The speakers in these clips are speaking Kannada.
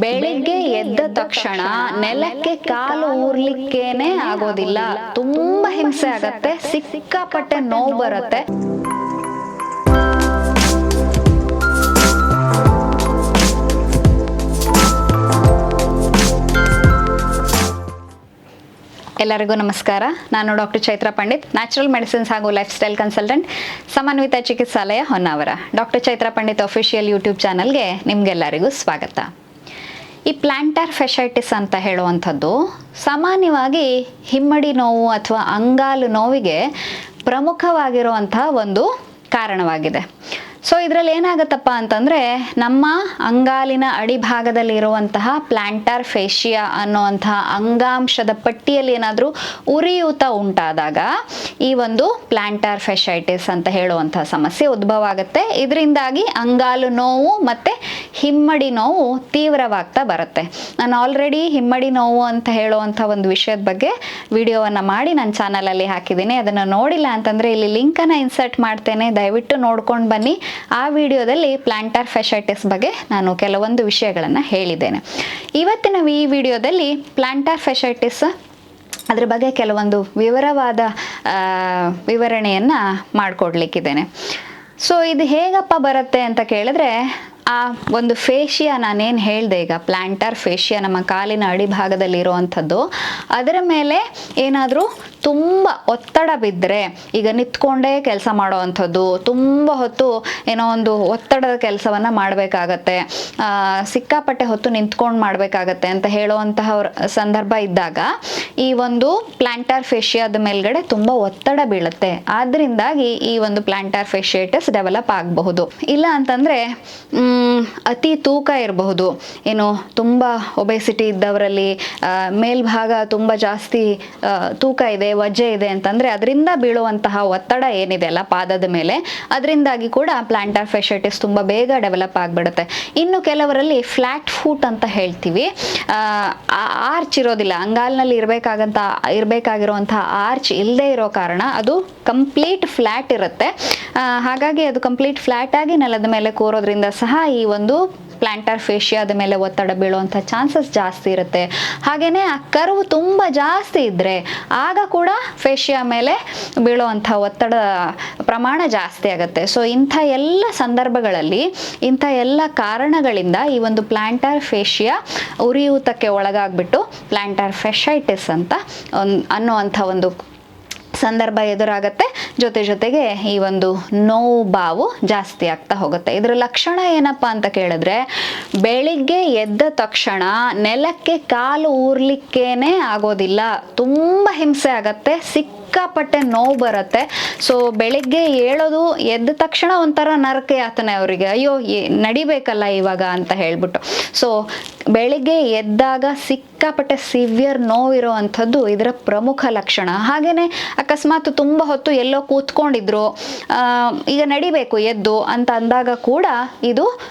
ಬೆಳಿಗ್ಗೆ ಎದ್ದ ತಕ್ಷಣ ನೆಲಕ್ಕೆ ಕಾಲು ಊರ್ಲಿಕ್ಕೇನೆ ಆಗೋದಿಲ್ಲ. ತುಂಬಾ ಹಿಂಸೆ ಆಗತ್ತೆ, ಸಿಕ್ಕಾಪಟ್ಟೆ ನೋವು ಬರುತ್ತೆ. ಎಲ್ಲರಿಗೂ ನಮಸ್ಕಾರ. ನಾನು doctor Chaitra Pandit, natural medicines ಹಾಗೂ lifestyle consultant, Samanvita Chikitsalaya Honnavar. Doctor Chaitra Pandit official YouTube ಚಾನಲ್ಗೆ ನಿಮ್ಗೆಲ್ಲರಿಗೂ ಸ್ವಾಗತ. ಈ ಪ್ಲಾಂಟರ್ ಫೆಶೈಟಿಸ್ ಅಂತ ಹೇಳುವಂಥದ್ದು ಸಾಮಾನ್ಯವಾಗಿ ಹಿಮ್ಮಡಿ ನೋವು ಅಥವಾ ಅಂಗಾಲು ನೋವಿಗೆ ಪ್ರಮುಖವಾಗಿರುವಂತಹ ಒಂದು ಕಾರಣವಾಗಿದೆ. ಸೊ ಇದರಲ್ಲಿ ಏನಾಗುತ್ತಪ್ಪ ಅಂತಂದರೆ, ನಮ್ಮ ಅಂಗಾಲಿನ ಅಡಿಭಾಗದಲ್ಲಿರುವಂತಹ ಪ್ಲಾಂಟರ್ ಫೇಶಿಯಾ ಅನ್ನುವಂತಹ ಅಂಗಾಂಶದ ಪಟ್ಟಿಯಲ್ಲಿ ಏನಾದರೂ ಉರಿಯೂತ ಉಂಟಾದಾಗ ಈ ಒಂದು ಪ್ಲಾಂಟರ್ ಫೆಶೈಟಿಸ್ ಅಂತ ಹೇಳುವಂತಹ ಸಮಸ್ಯೆ ಉದ್ಭವ ಆಗುತ್ತೆ. ಇದರಿಂದಾಗಿ ಅಂಗಾಲು ನೋವು ಮತ್ತು ಹಿಮ್ಮಡಿ ನೋವು ತೀವ್ರವಾಗ್ತಾ ಬರುತ್ತೆ. ನಾನು ಆಲ್ರೆಡಿ ಹಿಮ್ಮಡಿ ನೋವು ಅಂತ ಹೇಳುವಂಥ ಒಂದು ವಿಷಯದ ಬಗ್ಗೆ ವಿಡಿಯೋವನ್ನು ಮಾಡಿ ನನ್ನ ಚಾನಲಲ್ಲಿ ಹಾಕಿದ್ದೀನಿ. ಅದನ್ನು ನೋಡಿಲ್ಲ ಅಂತಂದರೆ ಇಲ್ಲಿ ಲಿಂಕನ್ನು ಇನ್ಸರ್ಟ್ ಮಾಡ್ತೇನೆ, ದಯವಿಟ್ಟು ನೋಡ್ಕೊಂಡು ಬನ್ನಿ. ಆ ವಿಡಿಯೋದಲ್ಲಿ ಪ್ಲಾಂಟರ್ ಫೆಶೈಟಿಸ್ ಬಗ್ಗೆ ನಾನು ಕೆಲವೊಂದು ವಿಷಯಗಳನ್ನು ಹೇಳಿದ್ದೇನೆ. ಇವತ್ತಿನ ಈ ವಿಡಿಯೋದಲ್ಲಿ ಪ್ಲಾಂಟರ್ ಫೆಶೈಟಿಸ್ ಅದ್ರ ಬಗ್ಗೆ ಕೆಲವೊಂದು ವಿವರವಾದ ವಿವರಣೆಯನ್ನು ಮಾಡಿಕೊಡ್ಲಿಕ್ಕಿದ್ದೇನೆ. ಸೊ ಇದು ಹೇಗಪ್ಪ ಬರುತ್ತೆ ಅಂತ ಕೇಳಿದ್ರೆ, ಆ ಒಂದು ಫೇಶಿಯಾ ನಾನೇನು ಹೇಳಿದೆ ಈಗ, ಪ್ಲಾಂಟರ್ ಫೇಶಿಯಾ ನಮ್ಮ ಕಾಲಿನ ಅಡಿಭಾಗದಲ್ಲಿ ಇರುವಂಥದ್ದು, ಅದರ ಮೇಲೆ ಏನಾದರೂ ತುಂಬ ಒತ್ತಡ ಬಿದ್ದರೆ, ಈಗ ನಿಂತ್ಕೊಂಡೇ ಕೆಲಸ ಮಾಡೋವಂಥದ್ದು, ತುಂಬ ಹೊತ್ತು ಏನೋ ಒಂದು ಒತ್ತಡದ ಕೆಲಸವನ್ನು ಮಾಡಬೇಕಾಗತ್ತೆ, ಸಿಕ್ಕಾಪಟ್ಟೆ ಹೊತ್ತು ನಿಂತ್ಕೊಂಡು ಮಾಡಬೇಕಾಗತ್ತೆ ಅಂತ ಹೇಳುವಂತಹ ಸಂದರ್ಭ ಇದ್ದಾಗ ಈ ಒಂದು ಪ್ಲಾಂಟರ್ ಫೇಶಿಯಾದ ಮೇಲ್ಗಡೆ ತುಂಬ ಒತ್ತಡ ಬೀಳುತ್ತೆ. ಆದ್ದರಿಂದಾಗಿ ಈ ಒಂದು ಪ್ಲಾಂಟರ್ ಫೇಶಿಯೈಟಿಸ್ ಡೆವಲಪ್ ಆಗಬಹುದು. ಇಲ್ಲ ಅಂತಂದರೆ ಅತಿ ತೂಕ ಇರಬಹುದು, ಏನು ತುಂಬ ಒಬೆಸಿಟಿ ಇದ್ದವರಲ್ಲಿ ಮೇಲ್ಭಾಗ ತುಂಬ ಜಾಸ್ತಿ ತೂಕ ಇದೆ, ವಜ್ಜೆ ಇದೆ ಅಂತಂದರೆ ಅದರಿಂದ ಬೀಳುವಂತಹ ಒತ್ತಡ ಏನಿದೆ ಅಲ್ಲ ಪಾದದ ಮೇಲೆ, ಅದರಿಂದಾಗಿ ಕೂಡ ಪ್ಲಾಂಟರ್ ಫೆಶೈಟಿಸ್ ತುಂಬ ಬೇಗ ಡೆವಲಪ್ ಆಗಿಬಿಡುತ್ತೆ. ಇನ್ನು ಕೆಲವರಲ್ಲಿ ಫ್ಲ್ಯಾಟ್ ಫೂಟ್ ಅಂತ ಹೇಳ್ತೀವಿ, ಆರ್ಚ್ ಇರೋದಿಲ್ಲ, ಅಂಗಾಲಿನಲ್ಲಿ ಇರಬೇಕಾಗಿರುವಂತಹ ಆರ್ಚ್ ಇಲ್ಲದೆ ಇರೋ ಕಾರಣ ಅದು ಕಂಪ್ಲೀಟ್ ಫ್ಲ್ಯಾಟ್ ಇರುತ್ತೆ. ಹಾಗಾಗಿ ಅದು ಕಂಪ್ಲೀಟ್ ಫ್ಲ್ಯಾಟ್ ಆಗಿ ನೆಲದ ಮೇಲೆ ಕೂರೋದ್ರಿಂದ ಸಹ ಈ ಒಂದು ಪ್ಲಾಂಟರ್ ಫೇಶಿಯಾದ ಮೇಲೆ ಒತ್ತಡ ಬೀಳುವಂಥ ಚಾನ್ಸಸ್ ಜಾಸ್ತಿ ಇರುತ್ತೆ. ಹಾಗೆಯೇ ಆ ಕರ್ವ್ ತುಂಬ ಜಾಸ್ತಿ ಇದ್ದರೆ ಆಗ ಕೂಡ ಫೇಶಿಯಾ ಮೇಲೆ ಬೀಳುವಂಥ ಒತ್ತಡ ಪ್ರಮಾಣ ಜಾಸ್ತಿ ಆಗುತ್ತೆ. ಸೊ ಇಂಥ ಎಲ್ಲ ಸಂದರ್ಭಗಳಲ್ಲಿ, ಇಂಥ ಎಲ್ಲ ಕಾರಣಗಳಿಂದ ಈ ಒಂದು ಪ್ಲಾಂಟರ್ ಫೇಶಿಯಾ ಉರಿಯೂತಕ್ಕೆ ಒಳಗಾಗ್ಬಿಟ್ಟು ಪ್ಲಾಂಟರ್ ಫೆಶೈಟಿಸ್ ಅಂತ ಅನ್ನುವಂಥ ಒಂದು ಸಂದರ್ಭ ಎದುರಾಗತ್ತೆ. ಜೊತೆಗೆ ಈ ಒಂದು ನೋವು ಬಾವು ಜಾಸ್ತಿ ಆಗ್ತಾ ಹೋಗುತ್ತೆ. ಇದರ ಲಕ್ಷಣ ಏನಪ್ಪ ಅಂತ ಕೇಳಿದ್ರೆ, ಬೆಳಿಗ್ಗೆ ಎದ್ದ ತಕ್ಷಣ ನೆಲಕ್ಕೆ ಕಾಲು ಊರ್ಲಿಕ್ಕೇನೆ ಆಗೋದಿಲ್ಲ, ತುಂಬ ಹಿಂಸೆ ಆಗತ್ತೆ, ಸಿಕ್ಕಾಪಟ್ಟೆ ನೋವು ಬರುತ್ತೆ. ಸೊ ಬೆಳಿಗ್ಗೆ ಏಳೋದು, ಎದ್ದ ತಕ್ಷಣ ಒಂಥರ ನರಕ ಯಾತನೆ ಅವರಿಗೆ, ಅಯ್ಯೋ ನಡಿಬೇಕಲ್ಲ ಇವಾಗ ಅಂತ ಹೇಳ್ಬಿಟ್ಟು. ಸೊ ಬೆಳಿಗ್ಗೆ ಎದ್ದಾಗ ಸಿಕ್ಕಾಪಟ್ಟೆ ಸಿವಿಯರ್ ನೋವಿರುವಂಥದ್ದು ಇದರ ಪ್ರಮುಖ ಲಕ್ಷಣ. ಹಾಗೆಯೇ ಅಕಸ್ಮಾತ್ ತುಂಬ ಹೊತ್ತು ಎಲ್ಲೋ ಕೂತ್ಕೊಂಡಿದ್ರು, ಈಗ ನಡಿಬೇಕು ಎದ್ದು ಅಂತ ಅಂದಾಗ ಕೂಡ ಇದು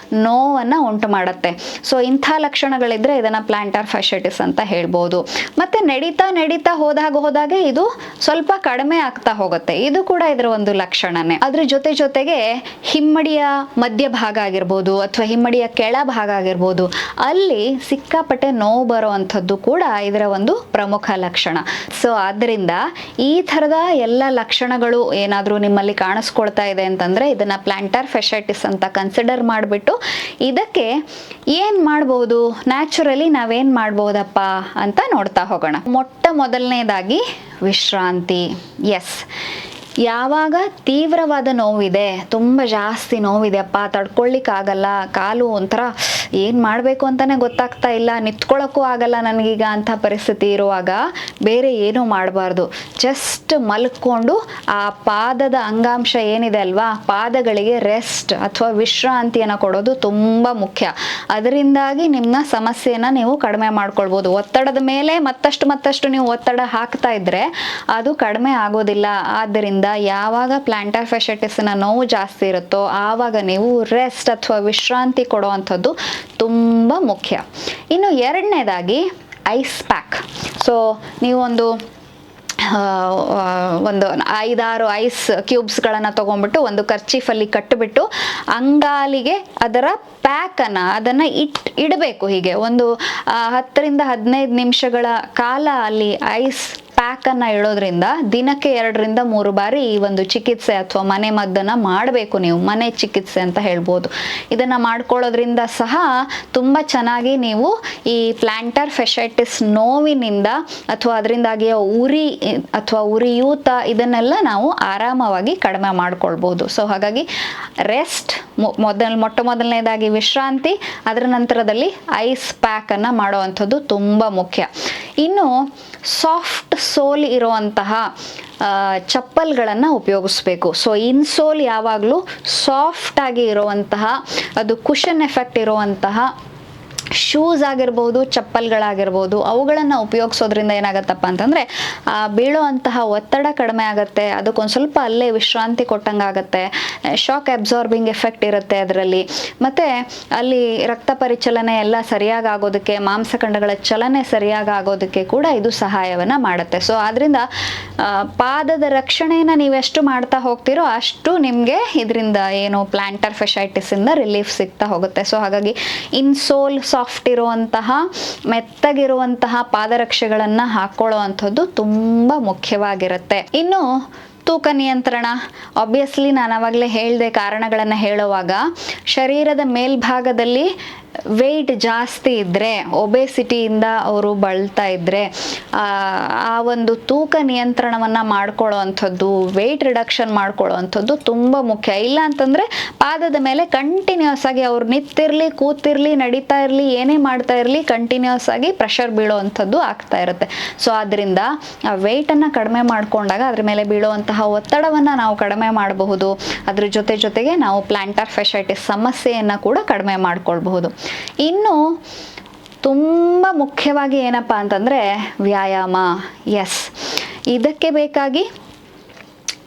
ನೋವನ್ನು ಉಂಟು ಮಾಡುತ್ತೆ. ಸೊ ಇಂಥ ಲಕ್ಷಣಗಳಿದ್ರೆ ಇದನ್ನು ಪ್ಲಾಂಟರ್ ಫೆಶೈಟಿಸ್ ಅಂತ ಹೇಳ್ಬೋದು. ಮತ್ತು ನಡೀತಾ ಹೋದಾಗ ಇದು ಸ್ವಲ್ಪ ಕಡಿಮೆ ಆಗ್ತಾ ಹೋಗುತ್ತೆ, ಇದು ಕೂಡ ಇದರ ಒಂದು ಲಕ್ಷಣನೇ. ಅದ್ರ ಜೊತೆಗೆ ಹಿಮ್ಮಡಿಯ ಮಧ್ಯಭಾಗ ಆಗಿರ್ಬೋದು ಅಥವಾ ಹಿಮ್ಮಡಿಯ ಕೆಳಭಾಗ ಆಗಿರ್ಬೋದು, ಅಲ್ಲಿ ಸಿಕ್ಕಾಪಟ್ಟೆ ನೋವು ಬರುವಂಥದ್ದು ಕೂಡ ಇದರ ಒಂದು ಪ್ರಮುಖ ಲಕ್ಷಣ. ಸೊ ಆದ್ದರಿಂದ ಈ ಥರದ ಎಲ್ಲ ಲಕ್ಷಣಗಳು ಏನಾದರೂ ನಿಮ್ಮಲ್ಲಿ ಕಾಣಿಸ್ಕೊಳ್ತಾ ಇದೆ ಅಂತಂದರೆ ಇದನ್ನು ಪ್ಲಾಂಟರ್ ಫೆಶೈಟಿಸ್ ಅಂತ ಕನ್ಸಿಡರ್ ಮಾಡಿಬಿಟ್ಟು ಇದಕ್ಕೆ ಏನು ಮಾಡ್ಬೋದು, ನ್ಯಾಚುರಲಿ ನಾವೇನು ಮಾಡ್ಬೋದಪ್ಪ ಅಂತ ನೋಡ್ತಾ ಹೋಗೋಣ. ಮೊದಲನೇದಾಗಿ ವಿಶ್ರಾಂತಿ. ಎಸ್, ಯಾವಾಗ ತೀವ್ರವಾದ ನೋವಿದೆ, ತುಂಬ ಜಾಸ್ತಿ ನೋವಿದೆಯಪ್ಪ, ತಡ್ಕೊಳ್ಳಿಕ್ಕಾಗಲ್ಲ, ಕಾಲು ಒಂಥರ ಏನು ಮಾಡಬೇಕು ಅಂತಲೇ ಗೊತ್ತಾಗ್ತಾ ಇಲ್ಲ, ನಿಂತ್ಕೊಳ್ಳೋಕ್ಕೂ ಆಗಲ್ಲ ನನಗೀಗ ಅಂಥ ಪರಿಸ್ಥಿತಿ ಇರುವಾಗ ಬೇರೆ ಏನೂ ಮಾಡಬಾರ್ದು. ಜಸ್ಟ್ ಮಲ್ಕೊಂಡು ಆ ಪಾದದ ಅಂಗಾಂಶ ಏನಿದೆ ಅಲ್ವಾ, ಪಾದಗಳಿಗೆ ರೆಸ್ಟ್ ಅಥವಾ ವಿಶ್ರಾಂತಿಯನ್ನು ಕೊಡೋದು ತುಂಬ ಮುಖ್ಯ. ಅದರಿಂದಾಗಿ ನಿಮ್ಮ ಸಮಸ್ಯೆನ ನೀವು ಕಡಿಮೆ ಮಾಡ್ಕೊಳ್ಬೋದು. ಒತ್ತಡದ ಮೇಲೆ ಮತ್ತಷ್ಟು ನೀವು ಒತ್ತಡ ಹಾಕ್ತಾ ಇದ್ದರೆ ಅದು ಕಡಿಮೆ ಆಗೋದಿಲ್ಲ. ಆದ್ದರಿಂದ ಯಾವಾಗ ಪ್ಲಾಂಟರ್ ಫೆಶೈಟಿಸ್ನ ನೋವು ಜಾಸ್ತಿ ಇರುತ್ತೋ ಆವಾಗ ನೀವು ರೆಸ್ಟ್ ಅಥವಾ ವಿಶ್ರಾಂತಿ ಕೊಡುವಂಥದ್ದು ತುಂಬ ಮುಖ್ಯ. ಇನ್ನು ಎರಡನೇದಾಗಿ ಐಸ್ ಪ್ಯಾಕ್. ಸೊ ನೀವು ಒಂದು ಒಂದು 5-6 ಐಸ್ ಕ್ಯೂಬ್ಸ್ಗಳನ್ನು ತೊಗೊಂಡ್ಬಿಟ್ಟು ಒಂದು ಕರ್ಚೀಫಲ್ಲಿ ಕಟ್ಟಿಬಿಟ್ಟು ಅಂಗಾಲಿಗೆ ಅದರ ಅದನ್ನು ಇಡಬೇಕು. ಹೀಗೆ ಒಂದು 10ರಿಂದ 15 ನಿಮಿಷಗಳ ಕಾಲ ಅಲ್ಲಿ ಐಸ್ ಪ್ಯಾಕನ್ನು ಇಡೋದ್ರಿಂದ ದಿನಕ್ಕೆ 2ರಿಂದ 3 ಬಾರಿ ಈ ಒಂದು ಚಿಕಿತ್ಸೆ ಅಥವಾ ಮನೆ ಮದ್ದನ್ನು ಮಾಡಬೇಕು. ನೀವು ಮನೆ ಚಿಕಿತ್ಸೆ ಅಂತ ಹೇಳ್ಬೋದು. ಇದನ್ನು ಮಾಡ್ಕೊಳ್ಳೋದ್ರಿಂದ ಸಹ ತುಂಬ ಚೆನ್ನಾಗಿ ನೀವು ಈ ಪ್ಲಾಂಟರ್ ಫೆಶೈಟಿಸ್ ನೋವಿನಿಂದ ಅಥವಾ ಅದರಿಂದಾಗಿಯೋ ಉರಿ ಅಥವಾ ಉರಿಯೂತ ಇದನ್ನೆಲ್ಲ ನಾವು ಆರಾಮವಾಗಿ ಕಡಿಮೆ ಮಾಡ್ಕೊಳ್ಬೋದು. ಸೊ ಹಾಗಾಗಿ ರೆಸ್ಟ್ ಮೊಟ್ಟ ಮೊದಲನೇದಾಗಿ ವಿಶ್ರಾಂತಿ, ಅದರ ನಂತರದಲ್ಲಿ ಐಸ್ ಪ್ಯಾಕನ್ನು ಮಾಡುವಂಥದ್ದು ತುಂಬ ಮುಖ್ಯ. ಇನ್ನು ಸಾಫ್ಟ್ ಸೋಲ್ ಇರುವಂತಹ ಚಪ್ಪಲ್ಗಳನ್ನು ಉಪಯೋಗಿಸ್ಬೇಕು. ಸೊ ಇನ್ಸೋಲ್ ಯಾವಾಗಲೂ ಸಾಫ್ಟ್ ಆಗಿ ಇರುವಂತಹ, ಅದು ಕುಷನ್ ಎಫೆಕ್ಟ್ ಇರುವಂತಹ ಶೂಸ್ ಆಗಿರ್ಬೋದು, ಚಪ್ಪಲ್ಗಳಾಗಿರ್ಬೋದು, ಅವುಗಳನ್ನು ಉಪಯೋಗಿಸೋದ್ರಿಂದ ಏನಾಗತ್ತಪ್ಪ ಅಂತಂದರೆ ಬೀಳೋ ಅಂತಹ ಒತ್ತಡ ಕಡಿಮೆ ಆಗುತ್ತೆ. ಅದಕ್ಕೊಂದು ಸ್ವಲ್ಪ ಅಲ್ಲೇ ವಿಶ್ರಾಂತಿ ಕೊಟ್ಟಂಗೆ ಆಗುತ್ತೆ. ಶಾಕ್ ಅಬ್ಸಾರ್ಬಿಂಗ್ ಎಫೆಕ್ಟ್ ಇರುತ್ತೆ ಅದರಲ್ಲಿ. ಮತ್ತು ಅಲ್ಲಿ ರಕ್ತ ಪರಿಚಲನೆ ಎಲ್ಲ ಸರಿಯಾಗಿ ಆಗೋದಕ್ಕೆ, ಮಾಂಸಖಂಡಗಳ ಚಲನೆ ಸರಿಯಾಗಿ ಆಗೋದಕ್ಕೆ ಕೂಡ ಇದು ಸಹಾಯವನ್ನು ಮಾಡುತ್ತೆ. ಸೊ ಆದ್ದರಿಂದ ಪಾದದ ರಕ್ಷಣೆಯನ್ನು ನೀವೆಷ್ಟು ಮಾಡ್ತಾ ಹೋಗ್ತೀರೋ ಅಷ್ಟು ನಿಮಗೆ ಇದರಿಂದ ಏನು ಪ್ಲಾಂಟರ್ ಫೆಶೈಟಿಸಿಂದ ರಿಲೀಫ್ ಸಿಗ್ತಾ ಹೋಗುತ್ತೆ. ಸೊ ಹಾಗಾಗಿ ಇನ್ಸೋಲ್ ಸಾಫ್ಟ್ ಇರುವಂತಹ, ಮೆತ್ತಗಿರುವಂತಹ ಪಾದರಕ್ಷೆಗಳನ್ನು ಹಾಕೊಳ್ಳೋ ಅಂಥದ್ದು ತುಂಬ ಮುಖ್ಯವಾಗಿರುತ್ತೆ. ಇನ್ನು ತೂಕ ನಿಯಂತ್ರಣ, ಆಬ್ವಿಯಸ್ಲಿ ನಾನು ಆವಾಗಲೇ ಹೇಳಿದೆ ಕಾರಣಗಳನ್ನು ಹೇಳುವಾಗ, ಶರೀರದ ಮೇಲ್ಭಾಗದಲ್ಲಿ ವೆಯ್ಟ್ ಜಾಸ್ತಿ ಇದ್ದರೆ, ಒಬೆಸಿಟಿಯಿಂದ ಅವರು ಬಳಲ್ತಾ ಇದ್ದರೆ, ಆ ಒಂದು ತೂಕ ನಿಯಂತ್ರಣವನ್ನು ಮಾಡ್ಕೊಳ್ಳೋ ಅಂಥದ್ದು, ವೆಯ್ಟ್ ರಿಡಕ್ಷನ್ ಮಾಡ್ಕೊಳ್ಳೋ ಅಂಥದ್ದು ತುಂಬ ಮುಖ್ಯ. ಇಲ್ಲ ಅಂತಂದರೆ ಪಾದದ ಮೇಲೆ ಕಂಟಿನ್ಯೂಸ್ ಆಗಿ ಅವ್ರು ನಿಂತಿರಲಿ, ಕೂತಿರಲಿ, ನಡೀತಾ ಇರಲಿ, ಏನೇ ಮಾಡ್ತಾ ಇರಲಿ, ಕಂಟಿನ್ಯೂಸ್ ಆಗಿ ಪ್ರೆಷರ್ ಬೀಳೋ ಅಂಥದ್ದು ಆಗ್ತಾ ಇರುತ್ತೆ. ಸೊ ಆದ್ದರಿಂದ ಆ ವೆಯ್ಟನ್ನು ಕಡಿಮೆ ಮಾಡಿಕೊಂಡಾಗ ಅದ್ರ ಮೇಲೆ ಬೀಳುವಂತಹ ಒತ್ತಡವನ್ನು ನಾವು ಕಡಿಮೆ ಮಾಡಬಹುದು. ಅದ್ರ ಜೊತೆಗೆ ನಾವು ಪ್ಲಾಂಟರ್ ಫೆಶೈಟಿಸ್ ಸಮಸ್ಯೆಯನ್ನು ಕೂಡ ಕಡಿಮೆ ಮಾಡ್ಕೊಳ್ಬಹುದು. ಇನ್ನು ತುಂಬ ಮುಖ್ಯವಾಗಿ ಏನಪ್ಪ ಅಂತಂದರೆ ವ್ಯಾಯಾಮ. ಎಸ್, ಇದಕ್ಕೆ ಬೇಕಾಗಿ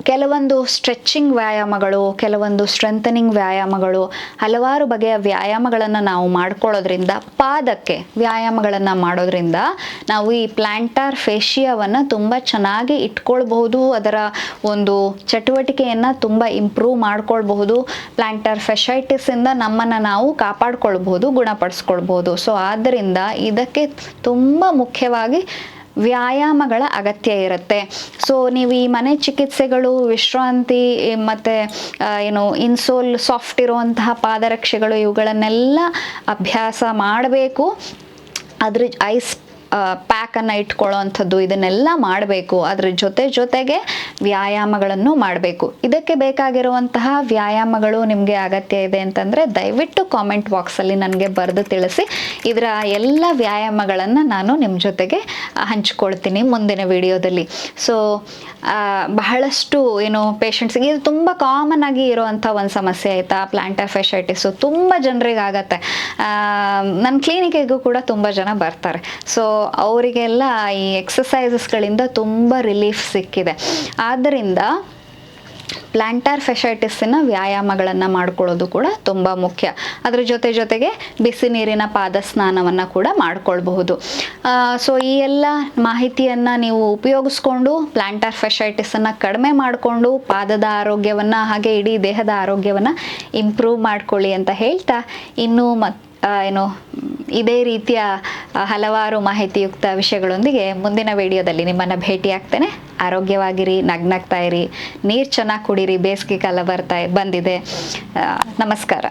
ಕೆಲವೊಂದು ಸ್ಟ್ರೆಚಿಂಗ್ ವ್ಯಾಯಾಮಗಳು, ಕೆಲವೊಂದು ಸ್ಟ್ರೆಂಥನಿಂಗ್ ವ್ಯಾಯಾಮಗಳು, ಹಲವಾರು ಬಗೆಯ ವ್ಯಾಯಾಮಗಳನ್ನು ನಾವು ಮಾಡ್ಕೊಳ್ಳೋದ್ರಿಂದ, ಪಾದಕ್ಕೆ ವ್ಯಾಯಾಮಗಳನ್ನು ಮಾಡೋದ್ರಿಂದ ನಾವು ಈ ಪ್ಲಾಂಟರ್ ಫೇಶಿಯಾವನ್ನು ತುಂಬ ಚೆನ್ನಾಗಿ ಇಟ್ಕೊಳ್ಬಹುದು. ಅದರ ಒಂದು ಚಟುವಟಿಕೆಯನ್ನು ತುಂಬ ಇಂಪ್ರೂವ್ ಮಾಡ್ಕೊಳ್ಬಹುದು. ಪ್ಲಾಂಟರ್ ಫೆಶೈಟಿಸಿಂದ ನಮ್ಮನ್ನು ನಾವು ಕಾಪಾಡ್ಕೊಳ್ಬಹುದು, ಗುಣಪಡಿಸ್ಕೊಳ್ಬಹುದು. ಸೊ ಆದ್ದರಿಂದ ಇದಕ್ಕೆ ತುಂಬ ಮುಖ್ಯವಾಗಿ ವ್ಯಾಯಾಮಗಳ ಅಗತ್ಯ ಇರುತ್ತೆ. ಸೊ ನೀವು ಈ ಮನೆ ಚಿಕಿತ್ಸೆಗಳು, ವಿಶ್ರಾಂತಿ ಮತ್ತು ಇನ್ಸೋಲ್ ಸಾಫ್ಟ್ ಇರುವಂತಹ ಪಾದರಕ್ಷೆಗಳು, ಇವುಗಳನ್ನೆಲ್ಲ ಅಭ್ಯಾಸ ಮಾಡಬೇಕು. ಅದ್ರ ಐಸ್ ಪ್ಯಾಕನ್ನು ಇಟ್ಕೊಳ್ಳೋ ಅಂಥದ್ದು, ಇದನ್ನೆಲ್ಲ ಮಾಡಬೇಕು. ಅದ್ರ ಜೊತೆಗೆ ವ್ಯಾಯಾಮಗಳನ್ನು ಮಾಡಬೇಕು. ಇದಕ್ಕೆ ಬೇಕಾಗಿರುವಂತಹ ವ್ಯಾಯಾಮಗಳು ನಿಮಗೆ ಅಗತ್ಯ ಇದೆ ಅಂತಂದರೆ ದಯವಿಟ್ಟು ಕಾಮೆಂಟ್ ಬಾಕ್ಸಲ್ಲಿ ನನಗೆ ಬರೆದು ತಿಳಿಸಿ. ಇದರ ಎಲ್ಲ ವ್ಯಾಯಾಮಗಳನ್ನು ನಾನು ನಿಮ್ಮ ಜೊತೆಗೆ ಹಂಚ್ಕೊಳ್ತೀನಿ ಮುಂದಿನ ವಿಡಿಯೋದಲ್ಲಿ. ಸೊ ಬಹಳಷ್ಟು ಪೇಷಂಟ್ಸ್ಗೆ ಇದು ತುಂಬ ಕಾಮನ್ ಆಗಿ ಇರೋವಂಥ ಒಂದು ಸಮಸ್ಯೆ ಆಯಿತಾ, ಪ್ಲಾಂಟರ್ ಫೆಶೈಟಿಸು ತುಂಬ ಜನರಿಗೆ ಆಗತ್ತೆ. ನನ್ನ ಕ್ಲಿನಿಕ್ಕಿಗೂ ಕೂಡ ತುಂಬ ಜನ ಬರ್ತಾರೆ. ಸೊ ಅವರಿಗೆಲ್ಲ ಈ ಎಕ್ಸಸೈಸಸ್ಗಳಿಂದ ತುಂಬ ರಿಲೀಫ್ ಸಿಕ್ಕಿದೆ. ಆದ್ದರಿಂದ ಪ್ಲಾಂಟರ್ ಫೆಶೈಟಿಸಿನ ವ್ಯಾಯಾಮಗಳನ್ನು ಮಾಡ್ಕೊಳ್ಳೋದು ಕೂಡ ತುಂಬ ಮುಖ್ಯ. ಅದ್ರ ಜೊತೆಗೆ ಬಿಸಿ ನೀರಿನ ಪಾದ ಸ್ನಾನವನ್ನು ಕೂಡ ಮಾಡ್ಕೊಳ್ಬಹುದು. ಸೊ ಈ ಎಲ್ಲ ಮಾಹಿತಿಯನ್ನು ನೀವು ಉಪಯೋಗಿಸ್ಕೊಂಡು ಪ್ಲಾಂಟರ್ ಫೆಶೈಟಿಸನ್ನು ಕಡಿಮೆ ಮಾಡಿಕೊಂಡು ಪಾದದ ಆರೋಗ್ಯವನ್ನು ಹಾಗೆ ಇಡೀ ದೇಹದ ಆರೋಗ್ಯವನ್ನು ಇಂಪ್ರೂವ್ ಮಾಡ್ಕೊಳ್ಳಿ ಅಂತ ಹೇಳ್ತಾ, ಇನ್ನೂ ಇದೇ ರೀತಿಯ ಹಲವಾರು ಮಾಹಿತಿಯುಕ್ತ ವಿಷಯಗಳೊಂದಿಗೆ ಮುಂದಿನ ವಿಡಿಯೋದಲ್ಲಿ ನಿಮ್ಮನ್ನು ಭೇಟಿಯಾಗ್ತೇನೆ. ಆರೋಗ್ಯವಾಗಿರಿ, ನಗ್ನಗ್ತಾ ಇರಿ, ನೀರು ಚೆನ್ನಾಗಿ ಕುಡೀರಿ, ಬೇಸಿಗೆ ಕಾಲ ಬಂದಿದೆ. ನಮಸ್ಕಾರ.